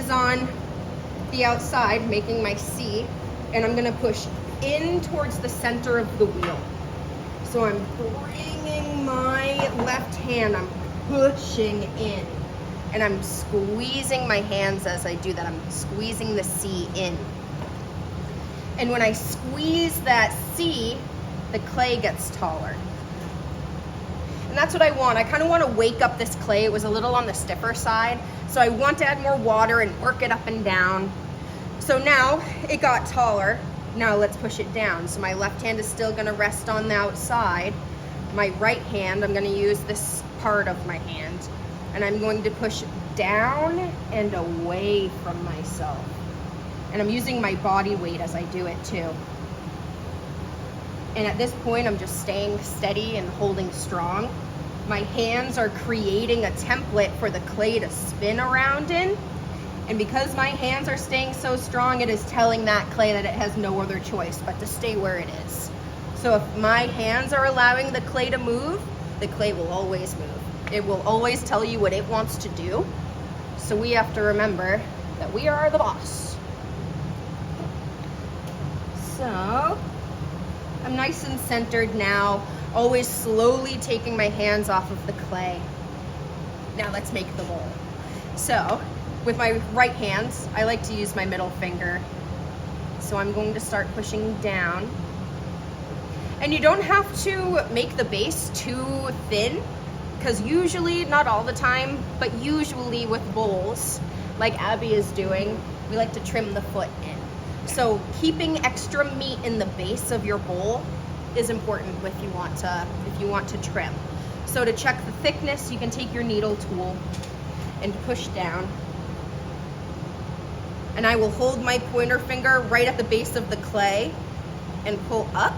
is on the outside, making my C, and I'm gonna push in towards the center of the wheel. So I'm bringing my left hand, I'm pushing in, and I'm squeezing my hands as I do that. I'm squeezing the C in. And when I squeeze that C, the clay gets taller. And that's what I want. I kind of want to wake up this clay. It was a little on the stiffer side. So I want to add more water and work it up and down. So now it got taller. Now let's push it down. So my left hand is still going to rest on the outside. My right hand, I'm going to use this part of my hand. And I'm going to push down and away from myself. And I'm using my body weight as I do it too. And at this point, I'm just staying steady and holding strong. My hands are creating a template for the clay to spin around in. And because my hands are staying so strong, it is telling that clay that it has no other choice but to stay where it is. So if my hands are allowing the clay to move, the clay will always move. It will always tell you what it wants to do. So we have to remember that we are the boss. So I'm nice and centered now, always slowly taking my hands off of the clay. Now let's make the bowl. So with my right hands, I like to use my middle finger. So I'm going to start pushing down. And you don't have to make the base too thin, because usually, not all the time, but usually with bowls, like Abby is doing, we like to trim the foot in. So keeping extra meat in the base of your bowl is important if you want to trim. So to check the thickness, you can take your needle tool and push down. And I will hold my pointer finger right at the base of the clay and pull up.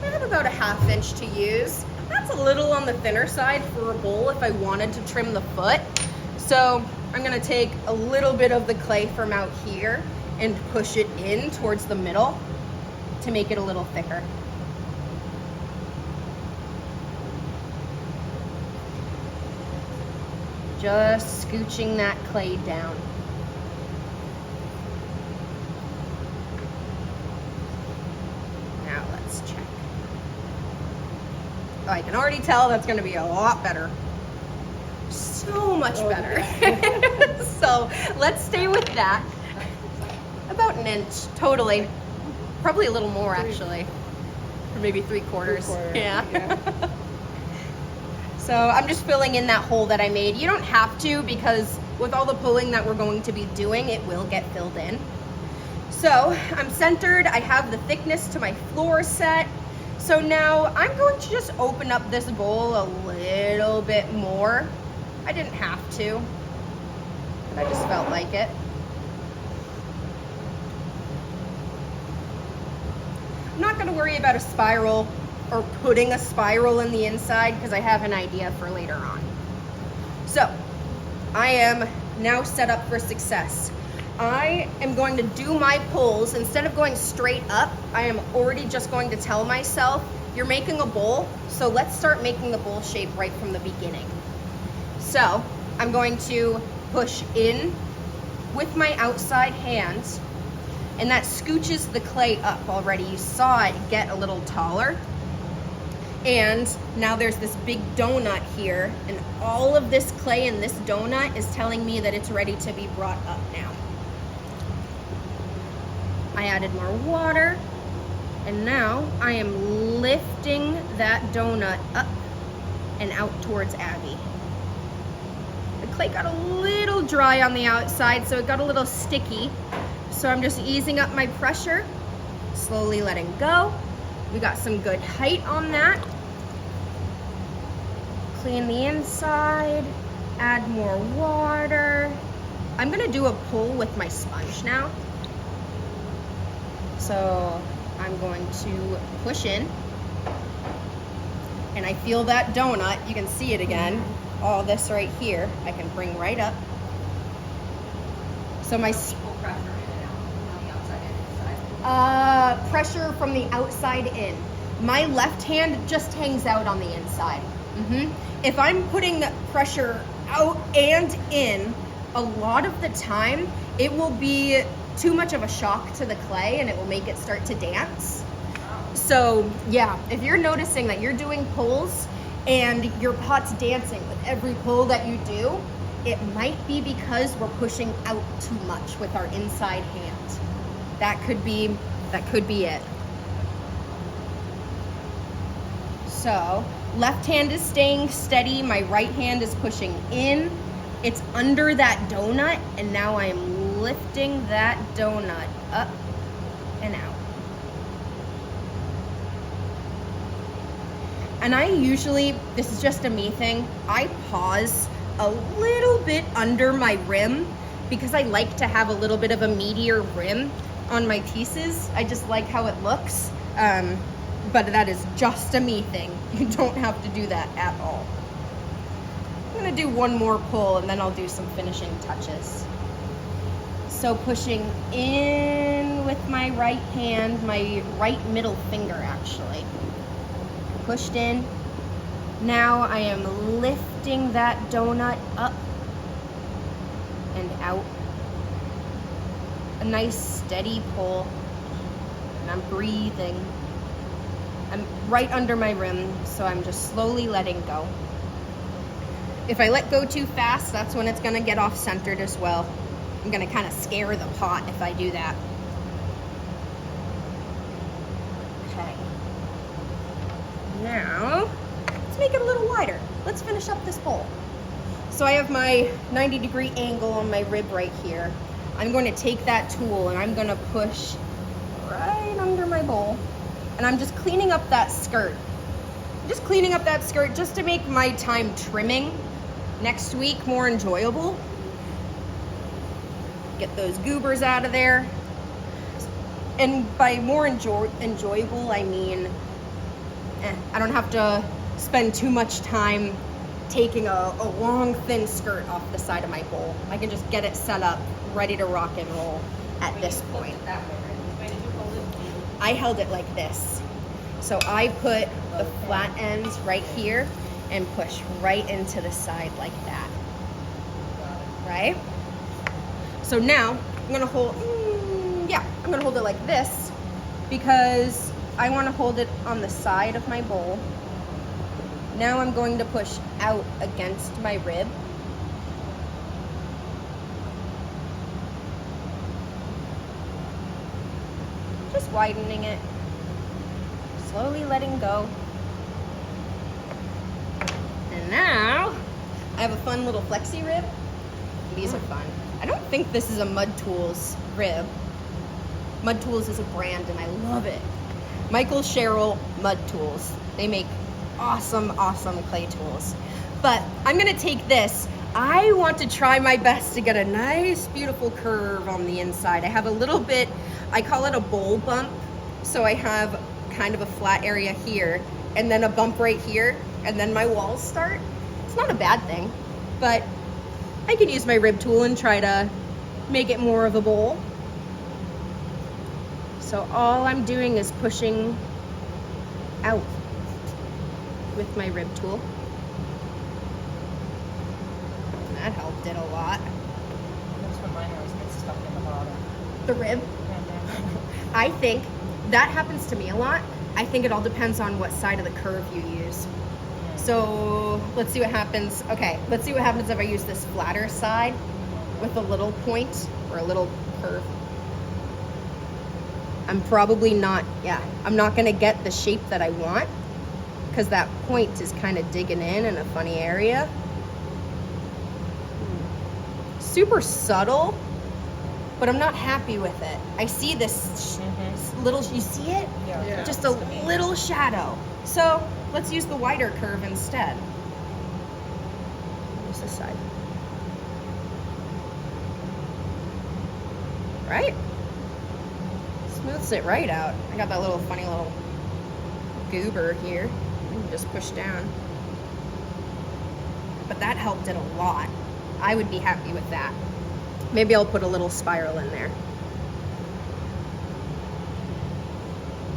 I have about a 1/2 inch to use. That's a little on the thinner side for a bowl if I wanted to trim the foot. So I'm gonna take a little bit of the clay from out here and push it in towards the middle to make it a little thicker. Just scooching that clay down. Now let's check. Oh, I can already tell that's gonna be a lot better. So much better. So let's stay with that. About 1 inch, totally. Probably a little more actually. Or maybe 3/4. Yeah. So I'm just filling in that hole that I made. You don't have to, because with all the pulling that we're going to be doing, it will get filled in. So I'm centered, I have the thickness to my floor set. So now I'm going to just open up this bowl a little bit more. I didn't have to, but I just felt like it. I'm not gonna worry about a spiral or putting a spiral in the inside, because I have an idea for later on. So I am now set up for success. I am going to do my pulls. Instead of going straight up, I am already just going to tell myself, you're making a bowl, so let's start making the bowl shape right from the beginning. So I'm going to push in with my outside hands, and that scooches the clay up already. You saw it get a little taller. And now there's this big donut here, and all of this clay in this donut is telling me that it's ready to be brought up now. I added more water, and now I am lifting that donut up and out towards Abby. The clay got a little dry on the outside, so it got a little sticky. So I'm just easing up my pressure, slowly letting go. We got some good height on that. Clean the inside, add more water. I'm gonna do a pull with my sponge now. So I'm going to push in, and I feel that donut. You can see it again. All this right here, I can bring right up. So my pressure from the outside in. My left hand just hangs out on the inside. If I'm putting the pressure out and in, a lot of the time it will be too much of a shock to the clay and it will make it start to dance. So yeah, if you're noticing that you're doing pulls and your pot's dancing with every pull that you do, it might be because we're pushing out too much with our inside hand. That could be it. So left hand is staying steady, my right hand is pushing in. It's under that donut, and now I am lifting that donut up and out. And I usually, this is just a me thing, I pause a little bit under my rim because I like to have a little bit of a meatier rim on my pieces. I just like how it looks. But that is just a me thing. You don't have to do that at all. I'm gonna do one more pull and then I'll do some finishing touches. So pushing in with my right hand, my right middle finger actually. Pushed in. Now I am lifting that donut up and out. A nice steady pull. And I'm breathing. I'm right under my rim, so I'm just slowly letting go. If I let go too fast, that's when it's gonna get off centered as well. I'm gonna kind of scare the pot if I do that. Okay. Now, let's make it a little wider. Let's finish up this bowl. So I have my 90-degree angle on my rib right here. I'm going to take that tool and I'm gonna push right under my bowl. And I'm just cleaning up that skirt. Just cleaning up that skirt just to make my time trimming next week more enjoyable. Get those goobers out of there. And by more enjoyable, I mean, I don't have to spend too much time taking a long, thin skirt off the side of my bowl. I can just get it set up, ready to rock and roll at this point. I held it like this. So I put the flat ends right here and push right into the side like that. Right? So now I'm gonna hold, I'm gonna hold it like this because I wanna hold it on the side of my bowl. Now I'm going to push out against my rib. Just widening it, slowly letting go. And now I have a fun little flexi rib. These are fun. I don't think this is a Mud Tools rib. Mud Tools is a brand and I love it. Michael Sherrill Mud Tools. They make awesome, awesome clay tools. But I'm gonna take this. I want to try my best to get a nice, beautiful curve on the inside. I have a little bit, I call it a bowl bump. So I have kind of a flat area here and then a bump right here and then my walls start. It's not a bad thing, but I can use my rib tool and try to make it more of a bowl. So all I'm doing is pushing out with my rib tool. That helped it a lot. That's when mine always gets stuck in the bottom. The rib? I think that happens to me a lot. I think it all depends on what side of the curve you use. So let's see what happens. Okay, let's see what happens if I use this flatter side with a little point or a little curve. I'm probably not, I'm not gonna get the shape that I want because that point is kind of digging in a funny area. Super subtle, but I'm not happy with it. I see this little, you see it? Yeah. Just a little shadow. So let's use the wider curve instead. Use this side. Right? Smooths it right out. I got that little funny little goober here. You can just push down. But that helped it a lot. I would be happy with that. Maybe I'll put a little spiral in there.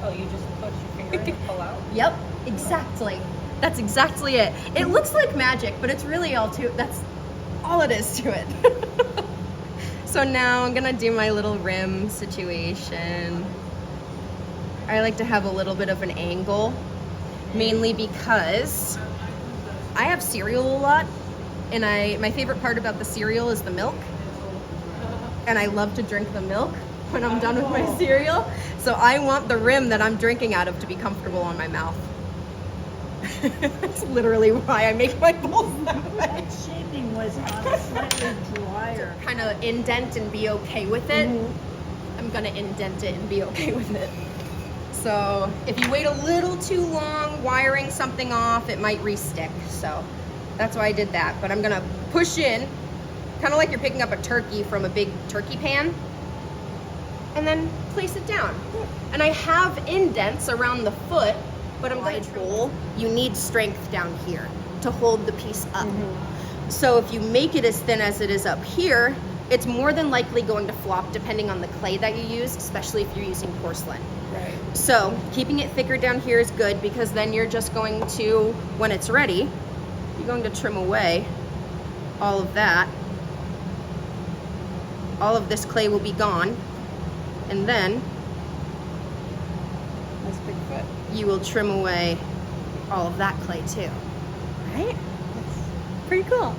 Oh, you just push your finger in and pull out? Yep, exactly. That's exactly it. It looks like magic, but it's really all too, all it is to it. So now I'm gonna do my little rim situation. I like to have a little bit of an angle, mainly because I have cereal a lot, and my favorite part about the cereal is the milk, and I love to drink the milk when I'm done with my cereal. So I want the rim that I'm drinking out of to be comfortable on my mouth. That's literally why I make my bowls that way. That shaping was on a slightly drier. Kind of indent and be okay with it. I'm gonna indent it and be okay with it. So if you wait a little too long wiring something off, it might re-stick. So that's why I did that. But I'm gonna push in, kind of like you're picking up a turkey from a big turkey pan, and then place it down. And I have indents around the foot, but I'm gonna bowl. You need strength down here to hold the piece up. So if you make it as thin as it is up here, it's more than likely going to flop depending on the clay that you use, especially if you're using porcelain. Right. So keeping it thicker down here is good, because then you're just going to, when it's ready, you're going to trim away all of that. All of this clay will be gone. And then That's Bigfoot. you will trim away all of that clay too. Right? That's pretty cool.